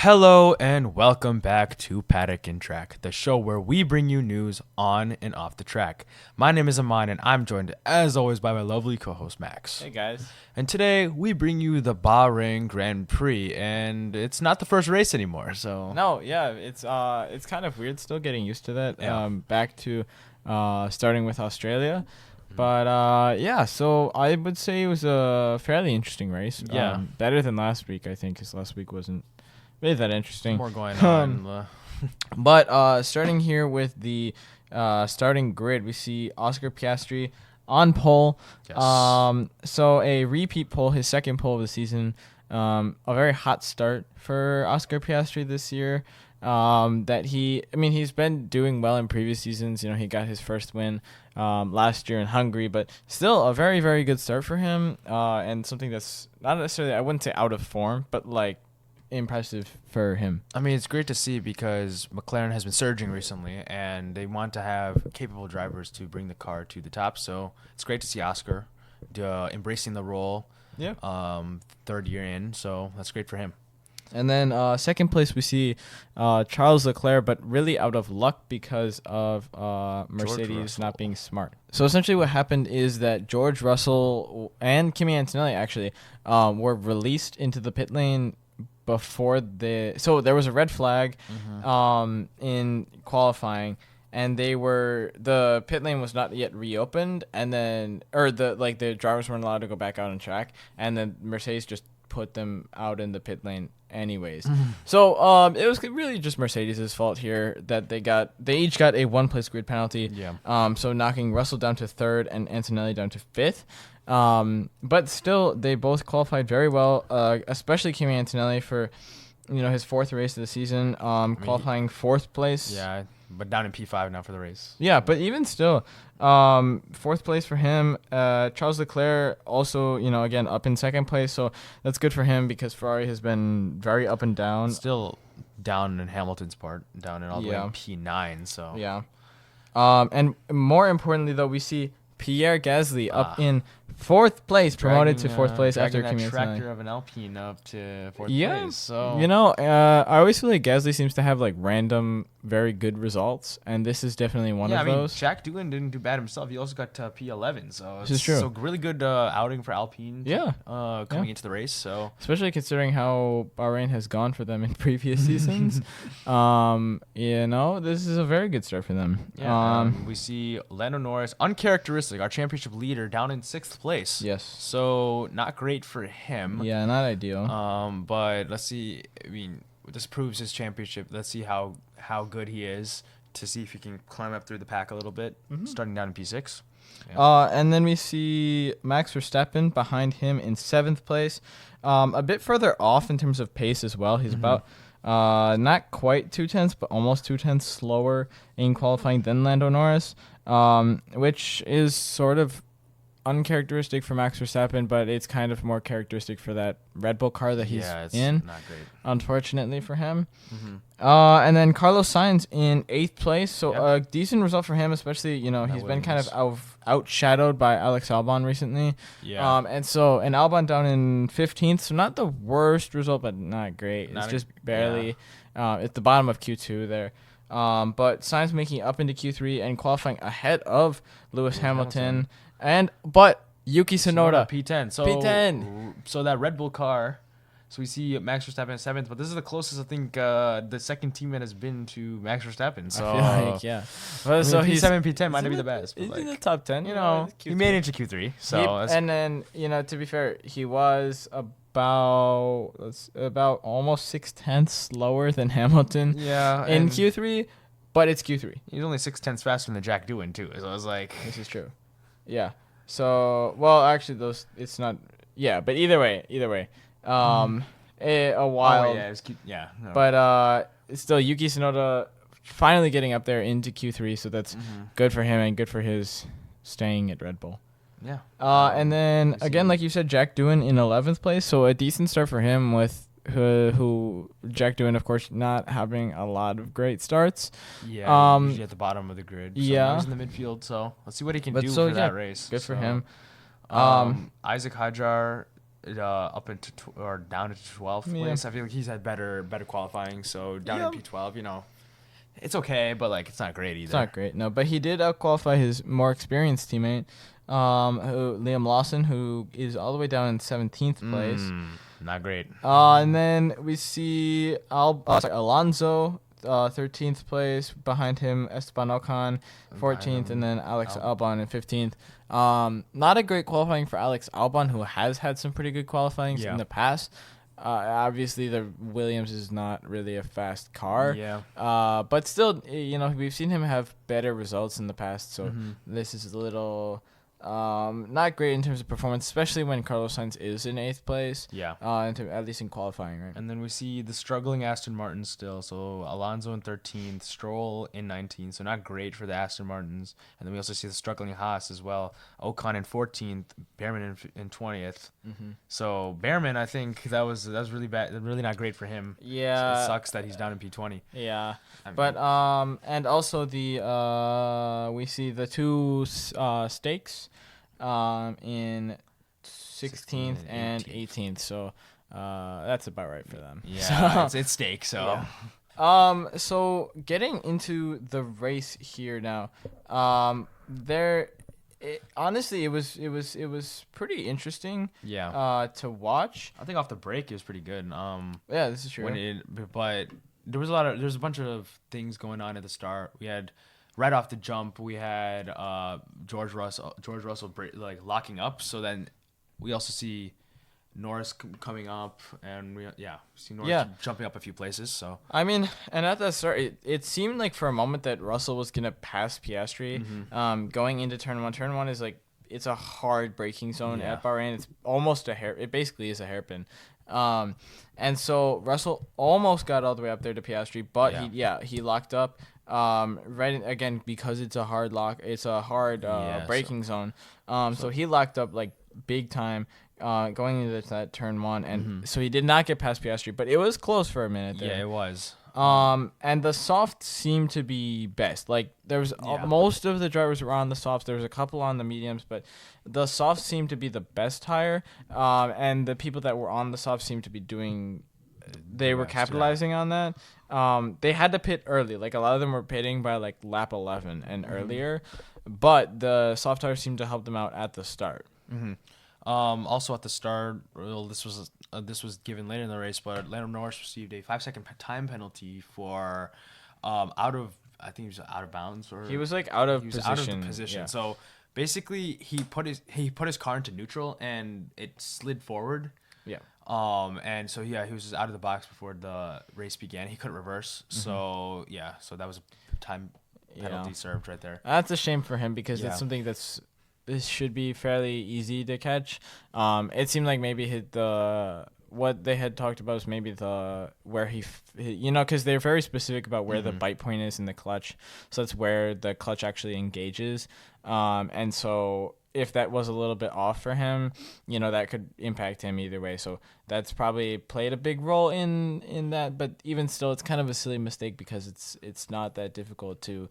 Hello and welcome back to Paddock and Track, the show where we bring you news on and off the track. My name is Amaan and I'm joined as always by my lovely co-host Max. Hey guys. And today we bring you the Bahrain Grand Prix, and it's not the first race anymore, so No, yeah, it's kind of weird still getting used to that. Yeah. Back to starting with Australia. But yeah, so I would say it was a fairly interesting race. Yeah. Better than last week, I think, because last week wasn't really that interesting. more going on. But starting here with the starting grid, we see Oscar Piastri on pole. Yes. So a repeat pole, his second pole of the season. A very hot start for Oscar Piastri this year. He's been doing well in previous seasons. You know, he got his first win last year in Hungary, but still a very, very good start for him. And something that's not necessarily, I wouldn't say out of form, but like impressive for him. I mean, it's great to see because McLaren has been surging recently, and they want to have capable drivers to bring the car to the top. So it's great to see Oscar embracing the role. Yeah. Third year in, so that's great for him. And then second place we see Charles Leclerc, but really out of luck because of Mercedes Russell. not being smart. So essentially what happened is that George Russell and Kimi Antonelli actually were released into the pit lane before so there was a red flag in qualifying, and the pit lane was not yet reopened, and then the drivers weren't allowed to go back out on track, and then Mercedes just put them out in the pit lane anyways. So it was really just Mercedes' fault here that they each got a 1-place grid penalty. Yeah. So knocking Russell down to third and Antonelli down to fifth. But still, they both qualified very well, especially Kimi Antonelli for, his fourth race of the season, qualifying fourth place. Yeah, but down in P5 now for the race. Yeah, but even still, fourth place for him. Charles Leclerc also, again, up in second place. So that's good for him because Ferrari has been very up and down. Still down in Hamilton's part, down in all the way Yeah. in P9. So Yeah. And more importantly, though, we see Pierre Gasly up in fourth place, promoted to fourth place after dragging Kimi that Antonelli. tractor of an Alpine up to fourth Yeah, place. So I always feel like Gasly seems to have like random, very good results, and this is definitely one of those. Jack Doohan didn't do bad himself. He also got P11, so This is true. So really good outing for Alpine. Yeah. Coming into the race. So Especially considering how Bahrain has gone for them in previous seasons. This is a very good start for them. yeah, we see Lando Norris, uncharacteristic, our championship leader, down in sixth place. Yes. So not great for him. Yeah, not ideal. But let's see. I mean, this proves his championship. Let's see how good he is to see if he can climb up through the pack a little bit, starting down in P6. And then we see Max Verstappen behind him in seventh place, a bit further off in terms of pace as well. He's about not quite 2/10, but almost 2/10 slower in qualifying than Lando Norris, which is sort of uncharacteristic for Max Verstappen, but it's kind of more characteristic for that Red Bull car that he's it's in, not great. unfortunately for him. And then Carlos Sainz in eighth place, so a decent result for him, especially, he's been kind of outshadowed by Alex Albon recently. Yeah. And Albon down in 15th, so not the worst result, but not great. Not it's just barely at the bottom of Q2 there. But Sainz making it up into Q3 and qualifying ahead of Lewis Hamilton. But Yuki Tsunoda, P10. So P10. So that Red Bull car. So we see Max Verstappen in seventh, but this is the closest I think the second teammate has been to Max Verstappen. So I feel like, yeah. Well, so he's P7, P10 might not be the best. But He's in the like, top 10. he Q3. made it to Q3. So And then, to be fair, he was about almost 6/10 lower than Hamilton in Q3, but it's Q3. He's only 6/10 faster than Jack Doohan too. So I was like, This is true. Yeah. So, well, actually, it's not. Yeah, but either way, a while. oh yeah, it's cute. Yeah. No. But it's still Yuki Tsunoda finally getting up there into Q3, so that's good for him and good for his staying at Red Bull. yeah. And then again, like you said, Jack Doohan in 11th place, so a decent start for him with who Jack Doohan, of course, not having a lot of great starts. Yeah. Usually at the bottom of the grid. So yeah. now he's in the midfield. So let's see what he can But do so, for that race. Good for him. Isaac Hadjar up into or down to 12th place. I feel like he's had better qualifying. So down in P12, it's okay, but like it's not great either. It's not great, no. But he did outqualify his more experienced teammate, Liam Lawson, who is all the way down in 17th place. Not great. And then we see Alonso, 13th place. Behind him, Esteban Ocon, 14th, and then Alex Albon in 15th. Not a great qualifying for Alex Albon, who has had some pretty good qualifying in the past. Obviously, the Williams is not really a fast car. Yeah. But still, we've seen him have better results in the past. So this is a little not great in terms of performance, especially when Carlos Sainz is in 8th place. Yeah. At least in qualifying, right? And then we see the struggling Aston Martin still. So Alonso in 13th, Stroll in 19th. So not great for the Aston Martins. And then we also see the struggling Haas as well. Ocon in 14th, Behrman in 20th. So Behrman, I think that was really bad, really not great for him. Yeah. So it sucks that he's down in P20. Yeah. And also we see the two stakes in 16th and 18th. So that's about right for them. Yeah, it's stake. So. Yeah. So getting into the race here now, honestly, it was pretty interesting. Yeah. To watch. I think off the break it was pretty good. Yeah, this is true. But there's a bunch of things going on at the start. We had right off the jump, we had George Russell locking up. So then we also see Norris coming up, and we see Norris jumping up a few places. So I mean, and at the start, it seemed like for a moment that Russell was gonna pass Piastri. Going into turn one. Turn one is like it's a hard braking zone at Bahrain. It's almost it basically is a hairpin. And so Russell almost got all the way up there to Piastri, but he locked up. Again because it's a hard lock. It's a hard braking zone. So he locked up like big time. Going into that turn one, and so he did not get past Piastri, but it was close for a minute there. Yeah, it was. And the soft seemed to be best. Like there was most of the drivers were on the softs. There was a couple on the mediums, but the soft seemed to be the best tire. And the people that were on the soft seemed to be doing. They were capitalizing on that. They had to pit early. Like a lot of them were pitting by like lap 11 and earlier, but the soft tires seemed to help them out at the start. Also at the start, this was given later in the race, but Lando Norris received a 5-second time penalty for I think he was out of bounds, or he was like out of position. Yeah. So basically, he put his car into neutral and it slid forward. Yeah. And so he was just out of the box before the race began. He couldn't reverse. So so that was a time penalty served right there. That's a shame for him because it's something this should be fairly easy to catch. It seemed like maybe what they had talked about was maybe where because they're very specific about where the bite point is in the clutch. So that's where the clutch actually engages. And so if that was a little bit off for him, that could impact him either way. So that's probably played a big role in that. But even still, it's kind of a silly mistake because it's not that difficult to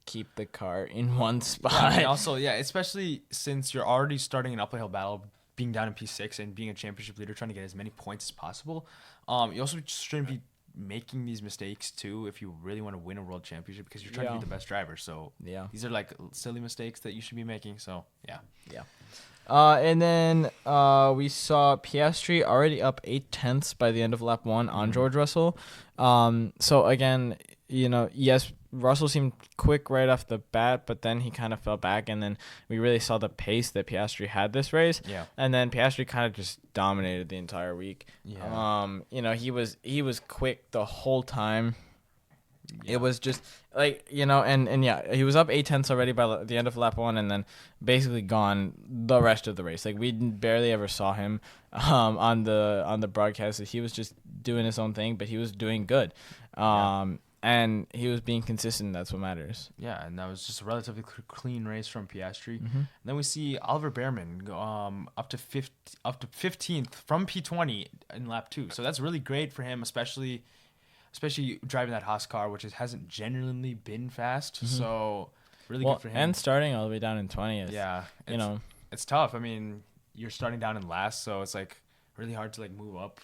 keep the car in one spot. Yeah, and also, especially since you're already starting an uphill battle, being down in P6 and being a championship leader, trying to get as many points as possible. You also shouldn't be making these mistakes too if you really want to win a world championship because you're trying to be the best driver. So these are like silly mistakes that you should be making. So and then we saw Piastri already up 0.8 by the end of lap 1 on George Russell. So again, yes, Russell seemed quick right off the bat, but then he kind of fell back, and then we really saw the pace that Piastri had this race. Yeah. And then Piastri kind of just dominated the entire week. Yeah. He was quick the whole time. Yeah. It was just like, he was up 0.8 already by the end of lap 1, and then basically gone the rest of the race. Like we barely ever saw him on the broadcast. He was just doing his own thing, but he was doing good. And he was being consistent. That's what matters. Yeah, and that was just a relatively clean race from Piastri. And then we see Oliver Behrman go up to 15th from P20 in lap 2. So that's really great for him, especially driving that Haas car, which hasn't genuinely been fast. So really good for him. And starting all the way down in 20th. Yeah, it's tough. I mean, you're starting down in last, so it's like really hard to like move up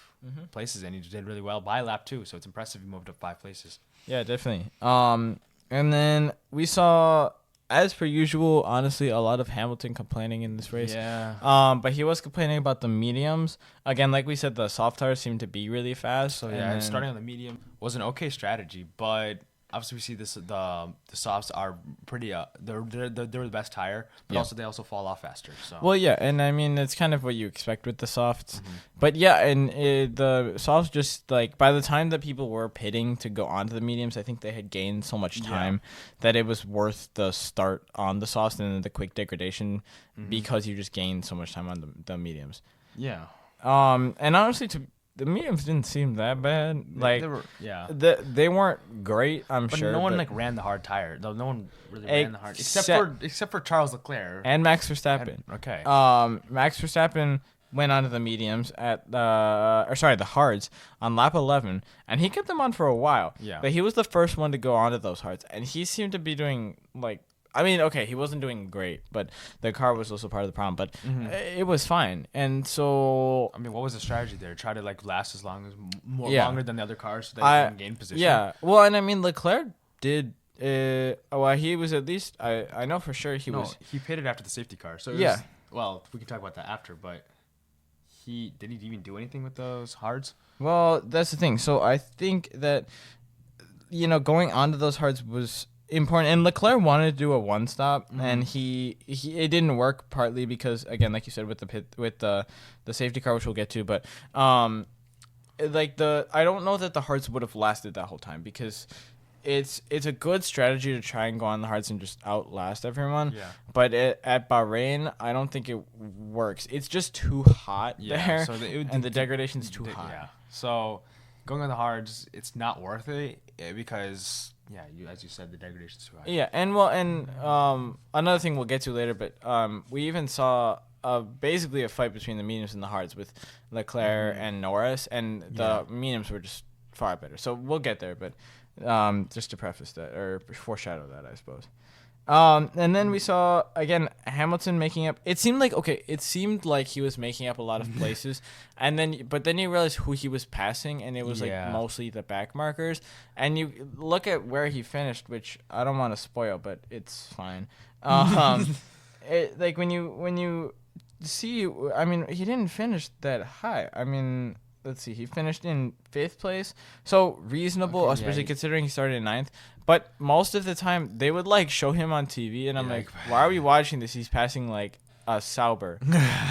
places, and you did really well by lap 2, so it's impressive you moved up 5 places. Yeah, definitely. And then we saw, as per usual, honestly, a lot of Hamilton complaining in this race. Yeah. But he was complaining about the mediums. Again, like we said, the soft tires seemed to be really fast. So yeah, starting on the medium was an okay strategy, but obviously we see this the softs are pretty they're the best tire, but also they also fall off faster. So well, yeah, and I mean it's kind of what you expect with the softs, but yeah, and the softs just like by the time that people were pitting to go onto the mediums, I think they had gained so much time that it was worth the start on the softs and then the quick degradation because you just gained so much time on the mediums. Yeah. And honestly, the mediums didn't seem that bad. Like they weren't great, but sure. No one like ran the hard tire. Though no one really ran the hard, except for Charles Leclerc and Max Verstappen. Okay. Max Verstappen went onto the mediums at the hards on lap 11, and he kept them on for a while. Yeah. But he was the first one to go onto those hards, and he seemed to be doing like. I mean, okay, he wasn't doing great, but the car was also part of the problem. But it was fine, and so I mean, what was the strategy there? Try to like last as long as longer than the other cars, so that you can gain position. Yeah, well, and I mean, Leclerc did. Well, he was at least. I know for sure he pitted after the safety car. So well, we can talk about that after. But did he even do anything with those hards? Well, that's the thing. So I think that going onto those hards was important, and Leclerc wanted to do a one stop, and he it didn't work partly because again, like you said, with the safety car, which we'll get to, but I don't know that the hards would have lasted that whole time because it's a good strategy to try and go on the hards and just outlast everyone. Yeah. But at Bahrain, I don't think it works. It's just too hot there, so and the degradation's too hot. Yeah. So going on the hards, it's not worth it because. Yeah, as you said, the degradation's too high. Yeah, and another thing we'll get to later, but we even saw basically a fight between the mediums and the hards with Leclerc and Norris, and the mediums were just far better. So we'll get there, but just to preface that or foreshadow that, I suppose. And then we saw again Hamilton making up. It seemed like he was making up a lot of places, but then you realize who he was passing, and it was like mostly the back markers. And you look at where he finished, which I don't want to spoil, but it's fine. Like when you see, I mean, he didn't finish that high. I mean. Let's see. He finished in 5th place, so reasonable, especially considering he started in 9th. But most of the time, they would like show him on TV, and I'm like, why are we watching this? He's passing like a Sauber.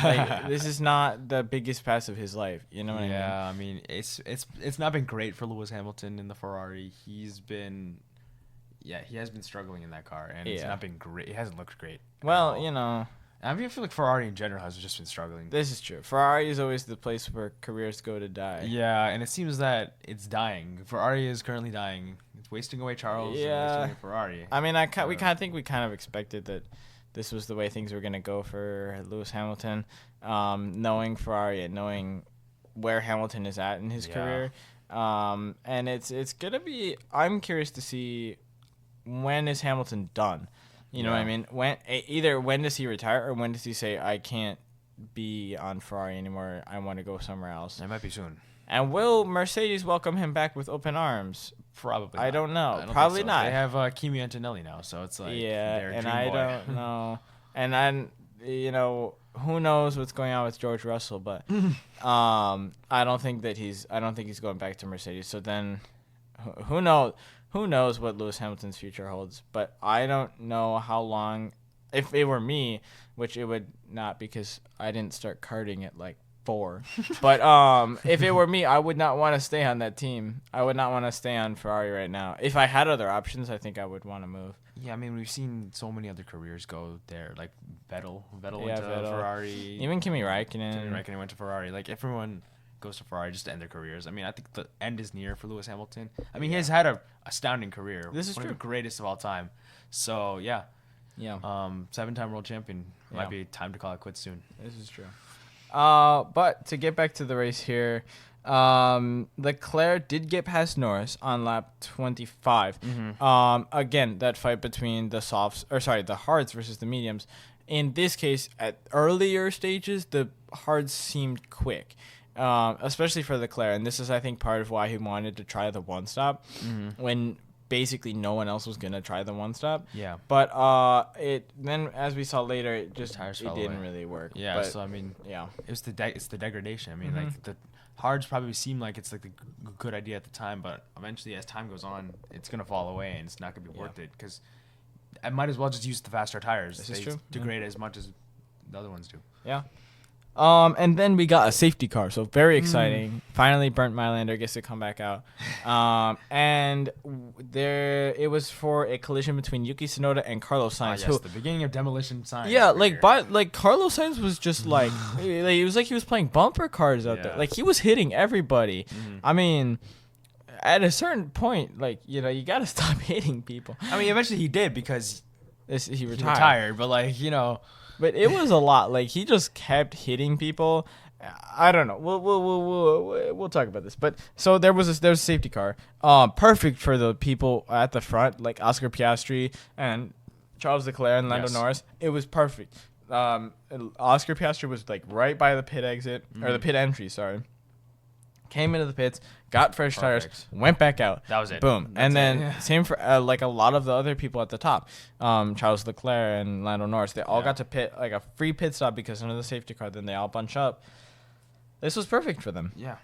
Like, this is not the biggest pass of his life. You know what I mean? Yeah, I mean it's not been great for Lewis Hamilton in the Ferrari. He has been struggling in that car, and it's not been great. It hasn't looked great. Well, I mean, I feel like Ferrari in general has just been struggling. This is true. Ferrari is always the place where careers go to die. Yeah, and it seems that it's dying. Ferrari is currently dying. It's wasting away Charles and wasting away Ferrari. I mean, we kind of expected that this was the way things were going to go for Lewis Hamilton, knowing Ferrari and knowing where Hamilton is at in his career. And it's going to be – I'm curious to see when is Hamilton done. You know what I mean? When does he retire or when does he say, I can't be on Ferrari anymore, I want to go somewhere else? It might be soon. And will Mercedes welcome him back with open arms? Probably I don't know. Probably not. They have Kimi Antonelli now, so it's like I don't know. And then, who knows what's going on with George Russell, but I don't think he's going back to Mercedes. So then who knows? Who knows what Lewis Hamilton's future holds? But I don't know how long. If it were me, which it would not because I didn't start karting at like 4. But if it were me, I would not want to stay on that team. I would not want to stay on Ferrari right now. If I had other options, I think I would want to move. Yeah, I mean, we've seen so many other careers go there. Like Vettel went to Ferrari. Even Kimi Räikkönen. Kimi Räikkönen went to Ferrari. Like everyone goes to Ferrari just to end their careers. I mean, I think the end is near for Lewis Hamilton. I mean, he has had a astounding career. This is one true. of the greatest of all time. So, yeah. 7-time world champion. Might be time to call it quits soon. This is true. But to get back to the race here, Leclerc did get past Norris on lap 25. Again, that fight between the hards versus the mediums. in this case, at earlier stages, the hards seemed quick, especially for Leclerc. And this is, I think, part of why he wanted to try the one stop when basically no one else was gonna try the one stop. Yeah. But it then, as we saw later, it didn't really work. Yeah. But, So I mean, yeah, it's the degradation. I mean, like the hards probably seem like it's like the good idea at the time, but eventually, as time goes on, it's gonna fall away and it's not gonna be worth it because I might as well just use the faster tires. This is true. Degrade as much as the other ones do. Yeah. And then we got a safety car, so very exciting. Finally, Bernd Mailander gets to come back out. And it was for a collision between Yuki Tsunoda and Carlos Sainz. Yes, the beginning of demolition signs. Yeah, Carlos Sainz was just like, it was like he was playing bumper cars out there. Like he was hitting everybody. I mean, at a certain point, like, you know, you got to stop hitting people. I mean, eventually he did because he retired. But like, you know. But it was a lot. Like he just kept hitting people. I don't know. We'll talk about this. But so there's a safety car. Perfect for the people at the front, like Oscar Piastri and Charles Leclerc and Lando Norris. It was perfect. Oscar Piastri was like right by the pit exit or the pit entry. Sorry. Came into the pits, got fresh tires, went back out. That was it. Boom. And then same for like a lot of the other people at the top. Charles Leclerc and Lando Norris, they all got to pit like a free pit stop because under the safety car. Then they all bunch up. This was perfect for them. Yeah.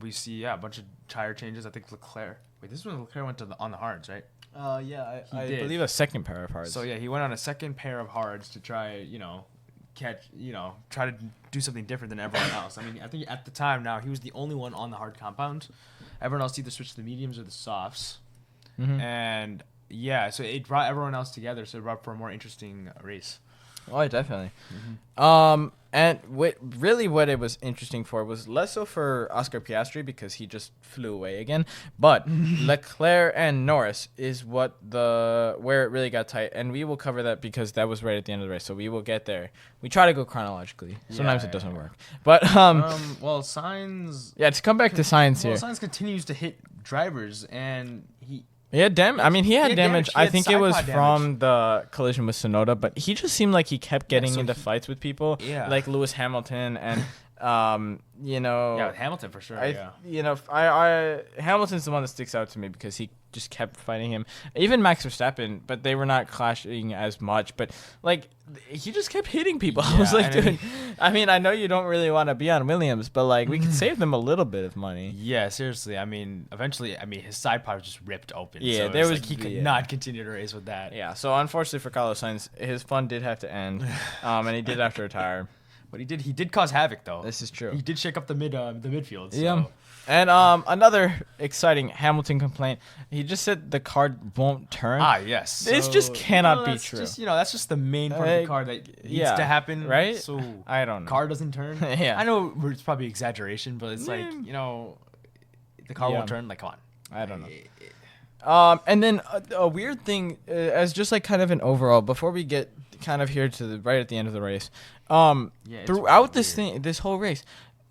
We see a bunch of tire changes. I think Leclerc. Wait, this is when Leclerc went on the hards, right? Yeah, I believe a second pair of hards. So yeah, he went on a second pair of hards to try, try to do something different than everyone else. I mean, I think at the time now, he was the only one on the hard compound. Everyone else either switched to the mediums or the softs. And yeah, so it brought everyone else together, so it brought for a more interesting race. Oh, definitely. And what it was interesting for was less so for Oscar Piastri because he just flew away again, but Leclerc and Norris is where it really got tight, and we will cover that because that was right at the end of the race, so we will get there. We try to go chronologically. Sometimes it doesn't work, but well, Sainz. Yeah, to come back to Sainz here. Sainz continues to hit drivers, and he had damage. I think it was from the collision with Tsunoda, but he just seemed like he kept getting into fights with people, like Lewis Hamilton and Hamilton for sure. Hamilton's the one that sticks out to me because he just kept fighting him. Even Max Verstappen, but they were not clashing as much. But like he just kept hitting people. I was like, dude. I mean, I know you don't really want to be on Williams, but like we can save them a little bit of money. Yeah, seriously. I mean, eventually, his side pod was just ripped open. Yeah, so he could not continue to race with that. Yeah. So unfortunately for Carlos Sainz, his fun did have to end, and he did have to retire. But he did cause havoc though. This is true. He did shake up the midfield. So. Yeah. And another exciting Hamilton complaint. He just said the car won't turn. Yes. This just cannot be true. That's just the main part of the car that needs to happen. Right? So I don't know. Car doesn't turn. Yeah. I know it's probably exaggeration, but it's like, the car won't turn. Like, come on. I don't know. And then a weird thing, as just like kind of an overall, before we get kind of here to right at the end of the race, throughout this whole race,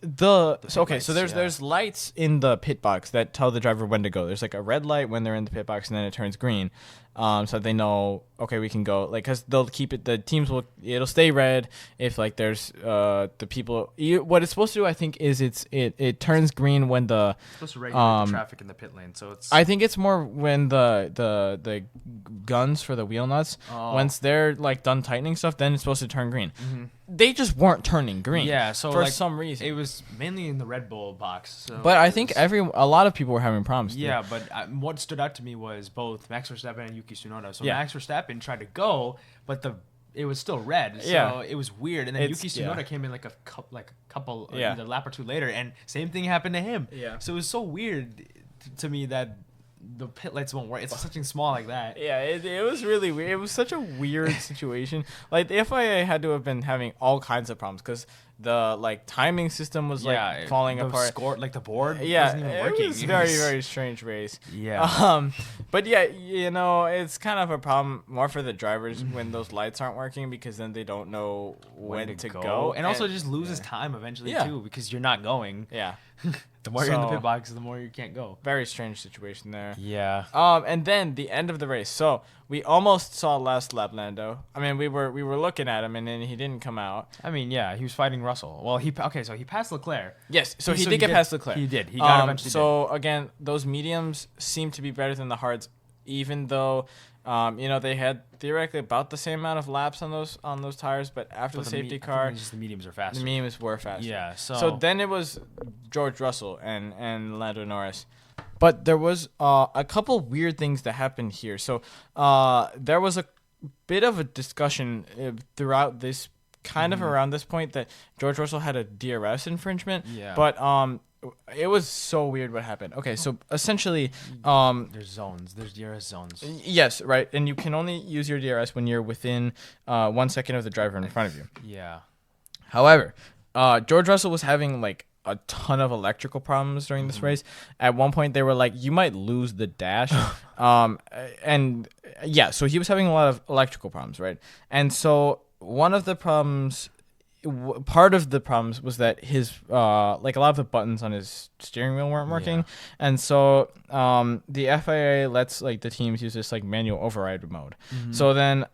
there's lights in the pit box that tell the driver when to go. There's like a red light when they're in the pit box, and then it turns green, so they know we can go. Like, cause they'll keep it. The teams it'll stay red if like there's the people. What it's supposed to do, I think, is it turns green when it's supposed to regulate the traffic in the pit lane. So it's. I think it's more when the guns for the wheel nuts, once they're like done tightening stuff, then it's supposed to turn green. They just weren't turning green. Yeah, so for some reason it was mainly in the Red Bull box. So but I think a lot of people were having problems. Yeah, but what stood out to me was both Max Verstappen and Yuki Tsunoda. So Max Verstappen tried to go, but it was still red. So it was weird. And then Yuki Tsunoda came in like a couple either lap or two later, and same thing happened to him. Yeah. So it was so weird to me that the pit lights won't work. It's something small like that. Yeah, it was really weird. It was such a weird situation. Like the FIA had to have been having all kinds of problems because the timing system was falling apart. The board wasn't even working. It was a very, very strange race. Yeah. But yeah, it's kind of a problem more for the drivers when those lights aren't working because then they don't know when to go. And also just loses time eventually too because you're not going. Yeah. The more you're in the pit box, the more you can't go. Very strange situation there. Yeah. And then the end of the race. So we almost saw last lap Lando. I mean, we were looking at him, and then he didn't come out. I mean, yeah, he was fighting Russell. Well, so he passed Leclerc. Yes, so he did get past Leclerc. He did. He got eventually. So again, those mediums seem to be better than the hards, even though. They had theoretically about the same amount of laps on those tires, but after the safety car, the mediums are faster. The mediums were faster. Yeah. So then it was George Russell and Lando Norris. But there was a couple weird things that happened here. So there was a bit of a discussion throughout this, kind of around this point, that George Russell had a DRS infringement. Yeah. But it was so weird what happened. Okay, so essentially, there's zones. There's DRS zones. Yes, right, and you can only use your DRS when you're within 1 second of the driver in front of you. Yeah. However, George Russell was having like a ton of electrical problems during this race. At one point, they were like, "You might lose the dash," and yeah, so he was having a lot of electrical problems, right? And so one of the problems. Part of the problems was that his like a lot of the buttons on his steering wheel weren't working, and so the FIA lets like the teams use this like manual override mode. So then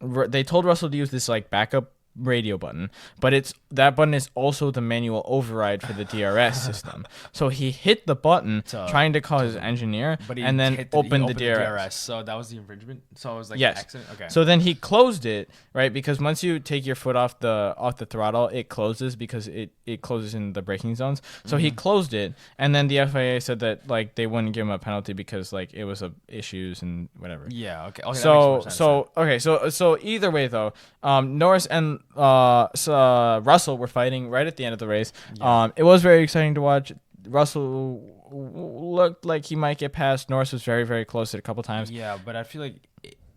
they told Russell to use this like backup radio button, but that button is also the manual override for the DRS system. So he hit the button trying to call his engineer, and then opened the DRS. So that was the infringement. So it was like an accident. Okay. So then he closed it, right? Because once you take your foot off the throttle, it closes because it closes in the braking zones. So he closed it, and then the FIA said that like they wouldn't give him a penalty because like it was issues and whatever. Yeah. Okay. So either way though, Norris and Russell were fighting right at the end of the race. Yeah. It was very exciting to watch. Russell looked like he might get past. Norris was very, very close a couple times. Yeah, but I feel like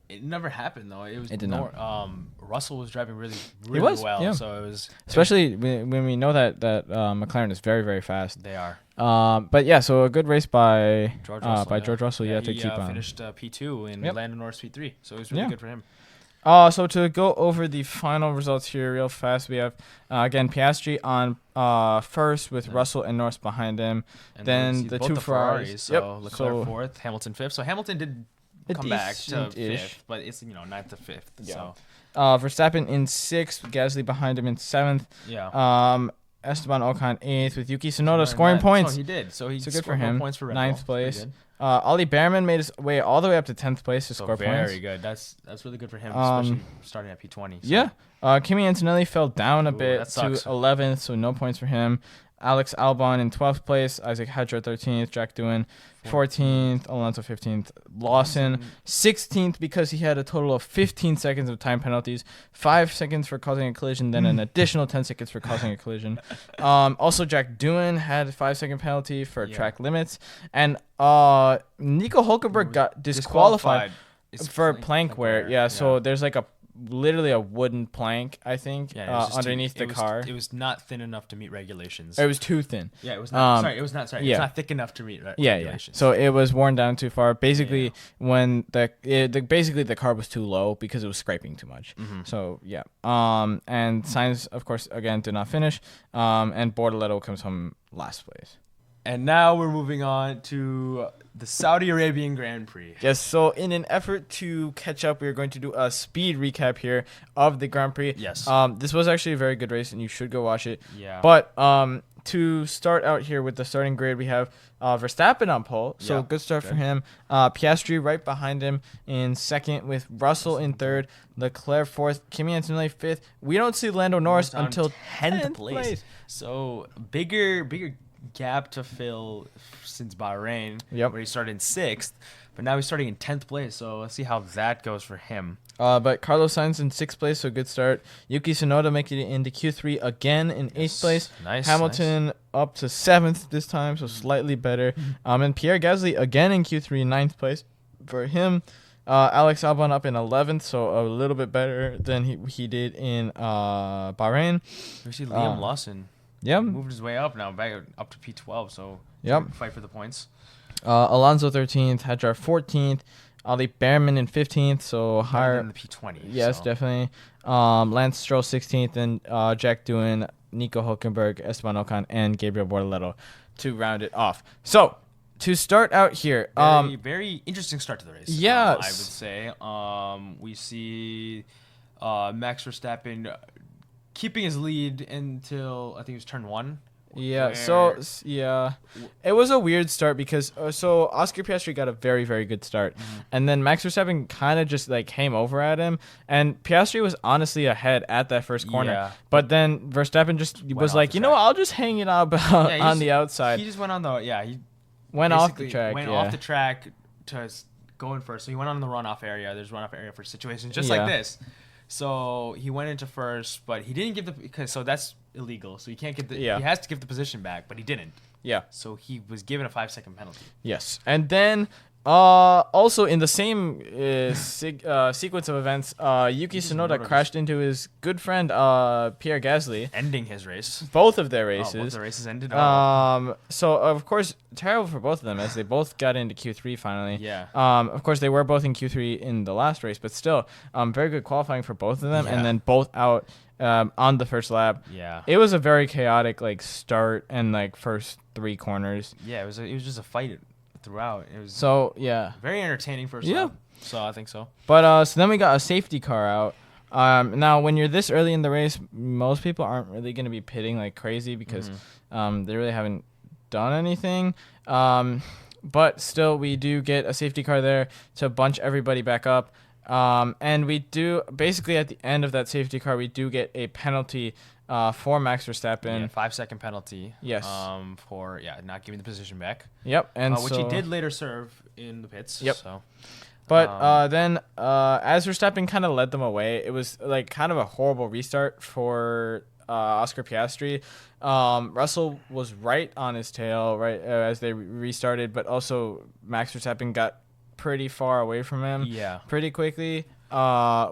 it never happened though. It did not. Russell was driving really well. Yeah. So it was especially when we know that McLaren is very, very fast. They are. But yeah, so a good race by George Russell. George Russell. Yeah, to keep on. Finished P2 and Lando Norris P3. So it was really good for him. So to go over the final results here real fast, we have again Piastri on first with Russell and Norris behind him. And then the two Ferraris. So Leclerc fourth, Hamilton fifth. So Hamilton did come back to fifth, but it's ninth to fifth. Yeah. So Verstappen in sixth, Gasly behind him in seventh. Yeah. Esteban Ocon eighth with Yuki Tsunoda scoring points. So he did. So good for him. Points for Red ninth place. Ollie Behrman made his way all the way up to 10th place to score points. Very good. That's really good for him, especially starting at P20. So. Yeah. Kimi Antonelli fell down a bit to 11th, so no points for him. Alex Albon in 12th place. Isaac Hadjar 13th. Jack Doohan 14th. Alonso 15th. Lawson 16th because he had a total of 15 seconds of time penalties. 5 seconds for causing a collision, then an additional 10 seconds for causing a collision. Also, Jack Doohan had a 5-second penalty for track limits. And Nico Hulkenberg got disqualified for plank wear. Yeah, so there's like literally a wooden plank, I think, underneath the car. It was not thin enough to meet regulations. It was too thin. Yeah, it was not. It was not. Sorry, it was not thick enough to meet regulations. Yeah. So it was worn down too far. Basically, when the car was too low because it was scraping too much. So yeah. And Sainz, of course, again did not finish. And Bortoletto comes home last place. And now we're moving on to the Saudi Arabian Grand Prix. Yes, so in an effort to catch up, we're going to do a speed recap here of the Grand Prix. Yes. This was actually a very good race, and you should go watch it. Yeah. But to start out here with the starting grid, we have Verstappen on pole, so good start for him. Piastri right behind him in second, with Russell in third, Leclerc fourth, Kimi Antonelli fifth. We don't see Lando Norris until 10th place. So bigger gap to fill since Bahrain, where he started in sixth, but now he's starting in 10th place. So let's see how that goes for him. But Carlos Sainz in 6th place, so good start. Yuki Tsunoda making it into Q3 again in 8th place. Nice. Hamilton up to 7th this time, so slightly better. And Pierre Gasly again in Q3, 9th place for him. Alex Albon up in 11th, so a little bit better than he did in Bahrain. We see Liam Lawson. Yeah, moved his way up now, back up to P12. So fight for the points. Alonso 13th, Hadjar 14th, Ollie Behrman in 15th, so higher than the P20. Yes, definitely. Lance Stroll 16th, and Jack Doohan Nico Hülkenberg, Esteban Ocon, and Gabriel Bortoleto to round it off. So to start out here, very interesting start to the race. Yeah, I would say. We see Max Verstappen keeping his lead until I think it was turn 1. Yeah, it was a weird start because so Oscar Piastri got a very, very good start, and then Max Verstappen kind of just like came over at him, and Piastri was honestly ahead at that first corner, but then Verstappen just was like, you know what, I'll just hang it up on the outside. He just went on the he went off the track. Went off the track to go in first. So he went on the runoff area. There's runoff area for situations just like this. So he went into first, but he didn't give so that's illegal. So he can't get he has to give the position back, but he didn't. Yeah. So he was given a 5-second penalty. Yes. And then also in the same sequence of events, Yuki Tsunoda crashed into his good friend Pierre Gasly, ending his race. Both of their races. Both the races ended. So of course terrible for both of them as they both got into Q3 finally. Yeah. Of course they were both in Q3 in the last race, but still, very good qualifying for both of them, and then both out on the first lap. Yeah. It was a very chaotic start and first 3 corners. Yeah, it was just a fight throughout. It was very entertaining first lap. So I think so. But so then we got a safety car out. Now when you're this early in the race, most people aren't really going to be pitting like crazy because they really haven't done anything. But still, we do get a safety car there to bunch everybody back up. And we do basically at the end of that safety car, we do get a penalty for Max Verstappen. 5-second penalty. Yes. For not giving the position back. Yep. And which he did later serve in the pits. Yep. So. But then as Verstappen kind of led them away, it was kind of a horrible restart for Oscar Piastri. Russell was right on his tail as they restarted, but also Max Verstappen got pretty far away from him pretty quickly,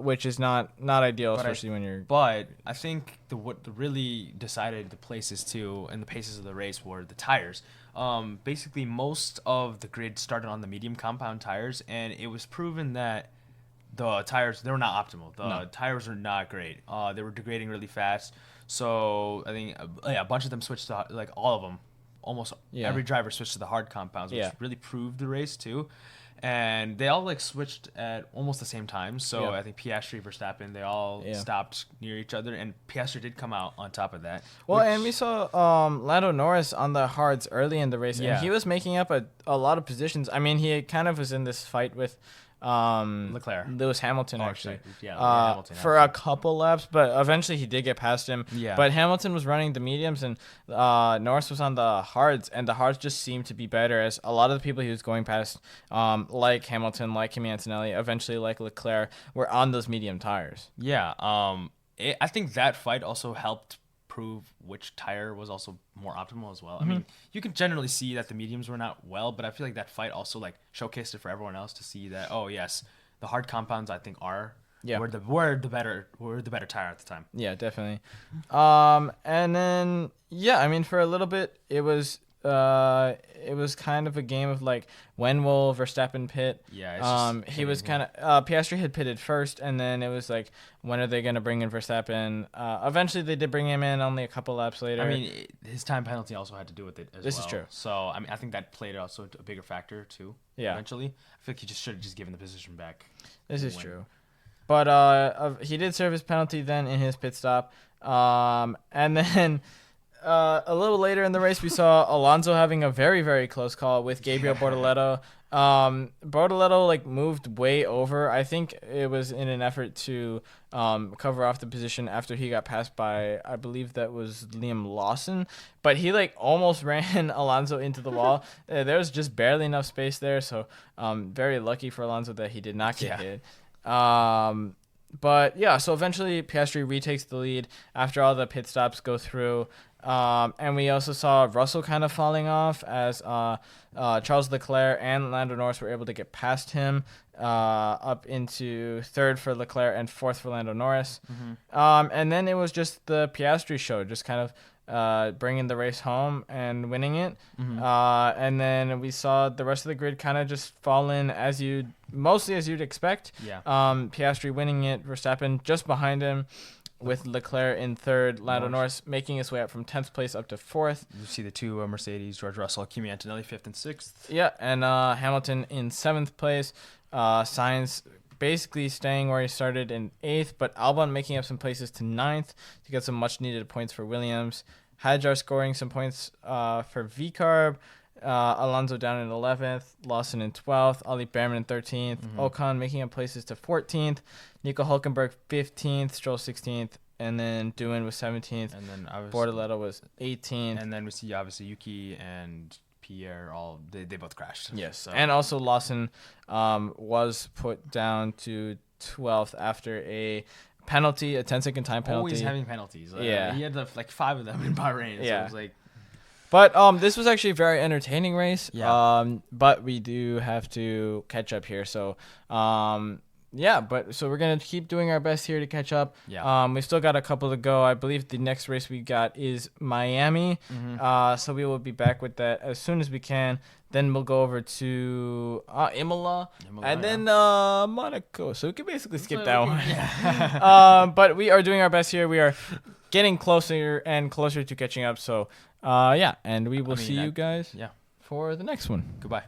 which is not ideal, especially when you're... But I think what really decided the places too and the paces of the race were the tires. Basically, most of the grid started on the medium compound tires, and it was proven that the tires, they were not optimal. The tires were not great. They were degrading really fast. So I think a bunch of them switched to, all of them, almost every driver switched to the hard compounds, which really proved the race too. And they all like switched at almost the same time. So I think Piastri, Verstappen, they all stopped near each other, and Piastri did come out on top of that. Well, and we saw Lando Norris on the hards early in the race, and he was making up a lot of positions. I mean, he kind of was in this fight with Leclerc, Lewis Hamilton, actually, Hamilton, for a couple laps, but eventually he did get past him. But Hamilton was running the mediums, and Norris was on the hards, and the hards just seemed to be better, as a lot of the people he was going past, like Hamilton, like Kimi Antonelli, eventually like Leclerc, were on those medium tires. I think that fight also helped prove which tire was also more optimal as well. I mean, you can generally see that the mediums were not well, but I feel like that fight also showcased it for everyone else to see that, oh yes, the hard compounds I think were the better tire at the time. Yeah, definitely. And then I mean, for a little bit it was kind of a game of when will Verstappen pit? He was kind of Piastri had pitted first, and then it was when are they going to bring in Verstappen? Eventually they did bring him in only a couple laps later. I mean, his time penalty also had to do with it as well. This is true. So I mean, I think that played also a bigger factor too. Eventually, I feel like he just should have just given the position back. This is true. But he did serve his penalty then in his pit stop, and then. A little later in the race, we saw Alonso having a very, very close call with Gabriel Bortoleto. Bortoleto moved way over. I think it was in an effort to cover off the position after he got passed by, I believe that was Liam Lawson. But he almost ran Alonso into the wall. There was just barely enough space there, so very lucky for Alonso that he did not get hit. But so eventually Piastri retakes the lead after all the pit stops go through. And we also saw Russell kind of falling off as Charles Leclerc and Lando Norris were able to get past him up into third for Leclerc and fourth for Lando Norris. And then it was just the Piastri show, just kind of bringing the race home and winning it. And then we saw the rest of the grid kind of just fall in mostly as you'd expect. Piastri winning it, Verstappen just behind him. with Leclerc in third, Lando Norris making his way up from 10th place up to 4th. You see the two Mercedes, George Russell, Kimi Antonelli 5th and 6th. Yeah, and Hamilton in 7th place. Sainz basically staying where he started in 8th, but Albon making up some places to 9th to get some much-needed points for Williams. Hadjar scoring some points for VCarb. Alonso down in 11th, Lawson in 12th, Ollie Behrman in 13th, Ocon making up places to 14th, Nico Hulkenberg 15th, Stroll 16th, and then Doohan was 17th, and then Bortoletto was 18th. And then we see obviously Yuki and Pierre they both crashed. Yes, so. And also Lawson was put down to 12th after a penalty, a 10-second time penalty. Always having penalties. Yeah. He had like 5 of them in Bahrain. So it was like... But this was actually a very entertaining race. Yeah. But we do have to catch up here. So, so we're gonna keep doing our best here to catch up. Yeah. We still got a couple to go. I believe the next race we got is Miami. So we will be back with that as soon as we can. Then we'll go over to Imola and then Monaco. So we can basically skip that one. Yeah. But we are doing our best here. We are getting closer and closer to catching up. So. And we will see you guys for the next one. Goodbye.